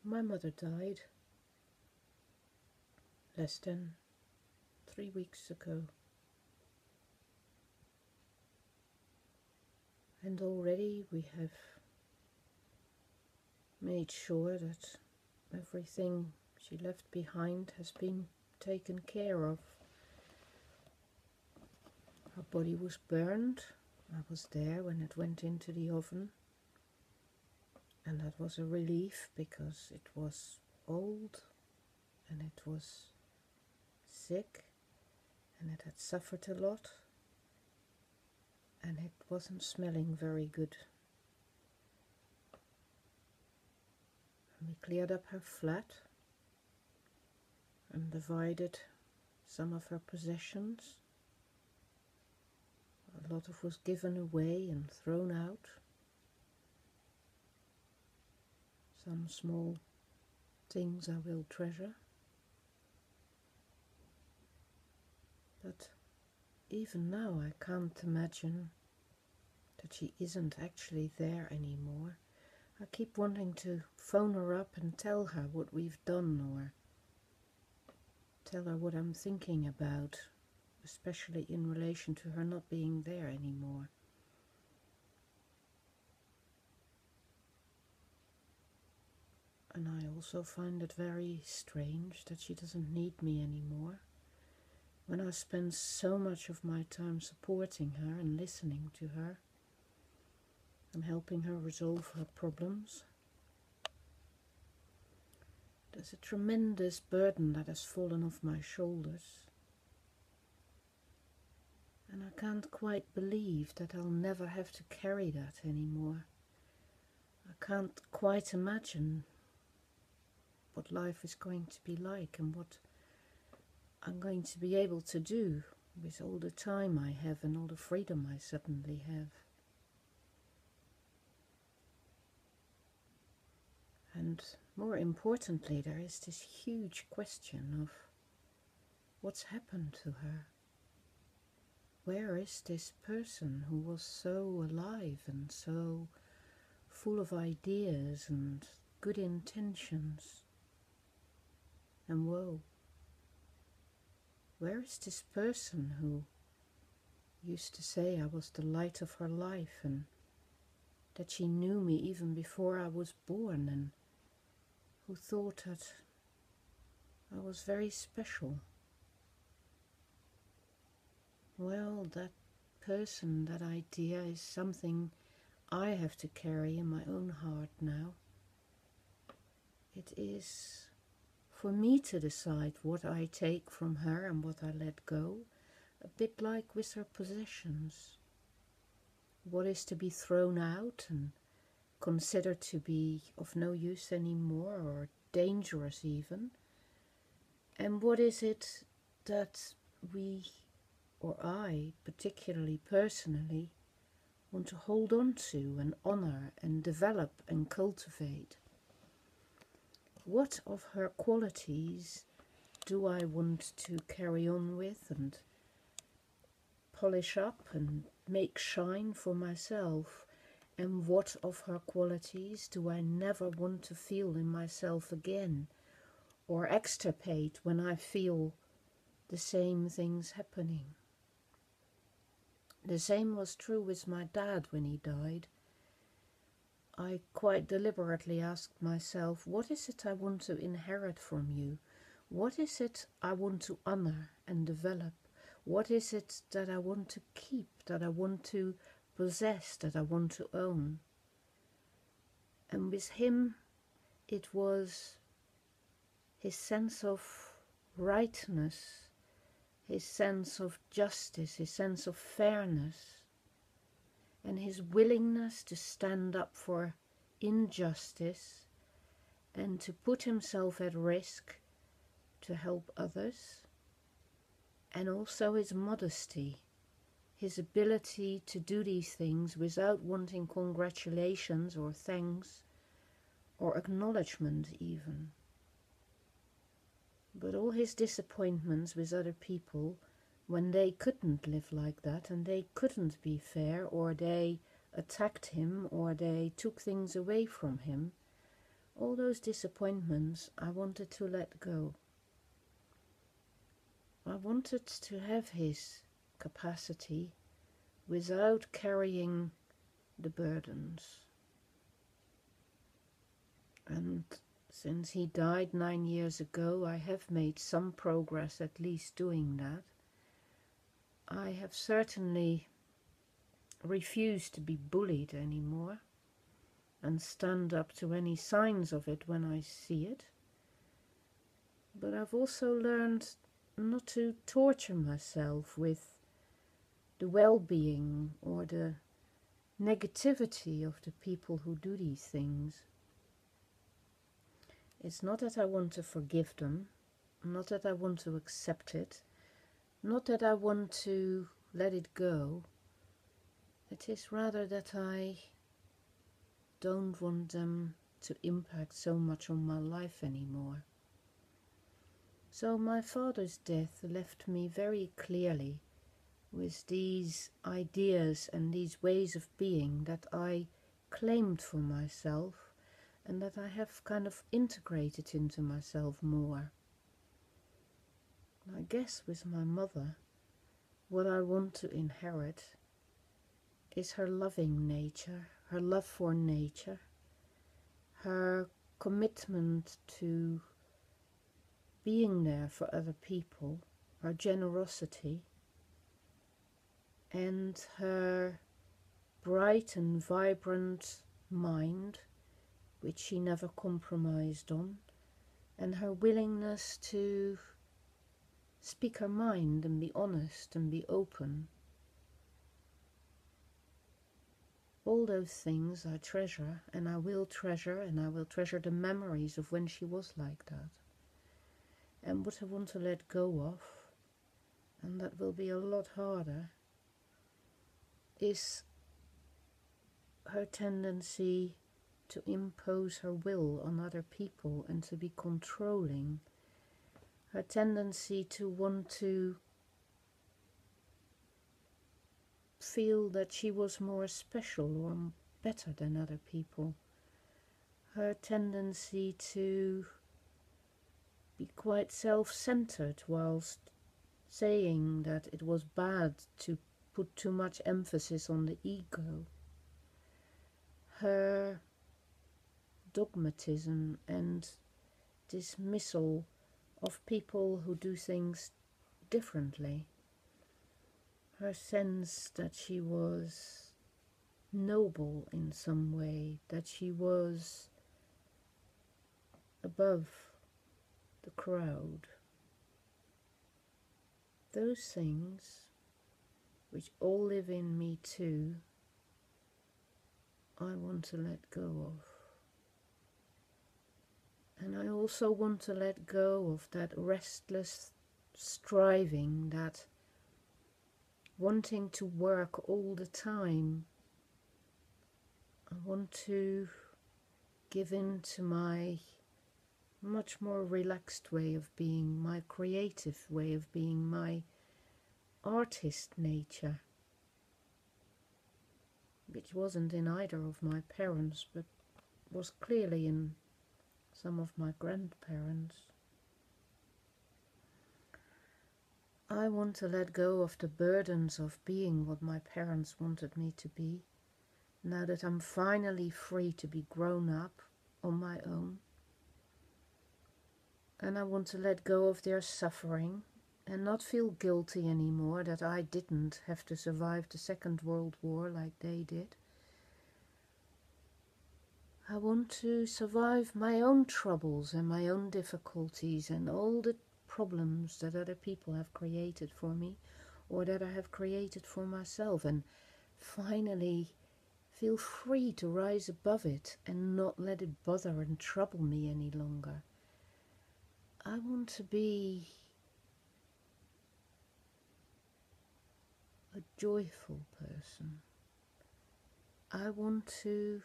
My mother died less than 3 weeks ago, and already we have made sure that everything she left behind has been taken care of. Her body was burned. I was there when it went into the oven, and that was a relief because it was old and it was sick and it had suffered a lot and it wasn't smelling very good. And we cleared up her flat and divided some of her possessions. A lot of was given away and thrown out. Some small things I will treasure. But even now I can't imagine that she isn't actually there anymore. I keep wanting to phone her up and tell her what we've done, or tell her what I'm thinking about, especially in relation to her not being there anymore. And I also find it very strange that she doesn't need me anymore, when I spend so much of my time supporting her and listening to her and helping her resolve her problems. There's a tremendous burden that has fallen off my shoulders, and I can't quite believe that I'll never have to carry that anymore. I can't quite imagine what life is going to be like and what I'm going to be able to do with all the time I have and all the freedom I suddenly have. And more importantly, there is this huge question of what's happened to her. Where is this person who was so alive and so full of ideas and good intentions? And woe, where is this person who used to say I was the light of her life and that she knew me even before I was born, and who thought that I was very special? Well, that person, that idea is something I have to carry in my own heart now. It is for me to decide what I take from her and what I let go, a bit like with her possessions. What is to be thrown out and considered to be of no use anymore, or dangerous even, and what is it that we, or I particularly personally, want to hold on to and honor and develop and cultivate. What of her qualities do I want to carry on with and polish up and make shine for myself? And what of her qualities do I never want to feel in myself again, or extirpate when I feel the same things happening? The same was true with my dad when he died. I quite deliberately asked myself, what is it I want to inherit from you? What is it I want to honor and develop? What is it that I want to keep, that I want to possess, that I want to own? And with him, it was his sense of rightness, his sense of justice, his sense of fairness, and his willingness to stand up for injustice and to put himself at risk to help others, and also his modesty, his ability to do these things without wanting congratulations or thanks or acknowledgement even. But all his disappointments with other people, when they couldn't live like that and they couldn't be fair, or they attacked him, or they took things away from him, All those disappointments I wanted to let go. I wanted to have his capacity without carrying the burdens. And since he died 9 years ago, I have made some progress at least doing that. I have certainly refused to be bullied anymore and stand up to any signs of it when I see it. But I've also learned not to torture myself with the well-being or the negativity of the people who do these things. It's not that I want to forgive them, not that I want to accept it, not that I want to let it go. It is rather that I don't want them to impact so much on my life anymore. So my father's death left me very clearly with these ideas and these ways of being that I claimed for myself and that I have kind of integrated into myself more. I guess with my mother, what I want to inherit is her loving nature, her love for nature, her commitment to being there for other people, her generosity, and her bright and vibrant mind, which she never compromised on, and her willingness to speak her mind and be honest and be open. All those things I treasure, and I will treasure the memories of when she was like that. And what I want to let go of, and that will be a lot harder, is her tendency to impose her will on other people and to be controlling, her tendency to want to feel that she was more special or better than other people, her tendency to be quite self-centered whilst saying that it was bad to put too much emphasis on the ego, her dogmatism and dismissal of people who do things differently, her sense that she was noble in some way, that she was above the crowd. Those things, which all live in me too, I want to let go of. And I also want to let go of that restless striving, that wanting to work all the time. I want to give in to my much more relaxed way of being, my creative way of being, my artist nature, which wasn't in either of my parents, but was clearly in some of my grandparents. I want to let go of the burdens of being what my parents wanted me to be, now that I'm finally free to be grown up on my own. And I want to let go of their suffering and not feel guilty anymore that I didn't have to survive the Second World War like they did. I want to survive my own troubles and my own difficulties and all the problems that other people have created for me or that I have created for myself, and finally feel free to rise above it and not let it bother and trouble me any longer. I want to be a joyful person. I want to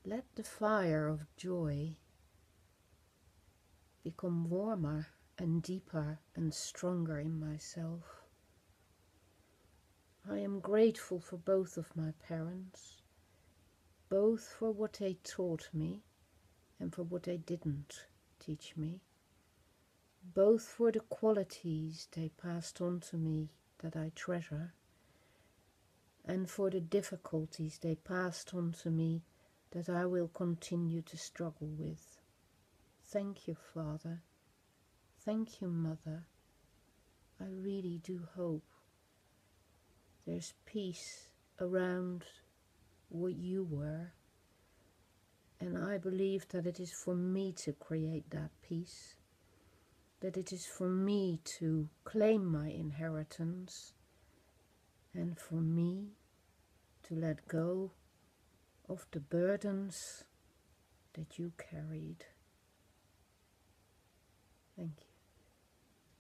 let the fire of joy become warmer and deeper and stronger in myself. I am grateful for both of my parents, both for what they taught me and for what they didn't teach me, both for the qualities they passed on to me that I treasure, and for the difficulties they passed on to me that I will continue to struggle with. Thank you, Father. Thank you, Mother. I really do hope there's peace around what you were, and I believe that it is for me to create that peace, that it is for me to claim my inheritance, and for me to let go of the burdens that you carried. Thank you.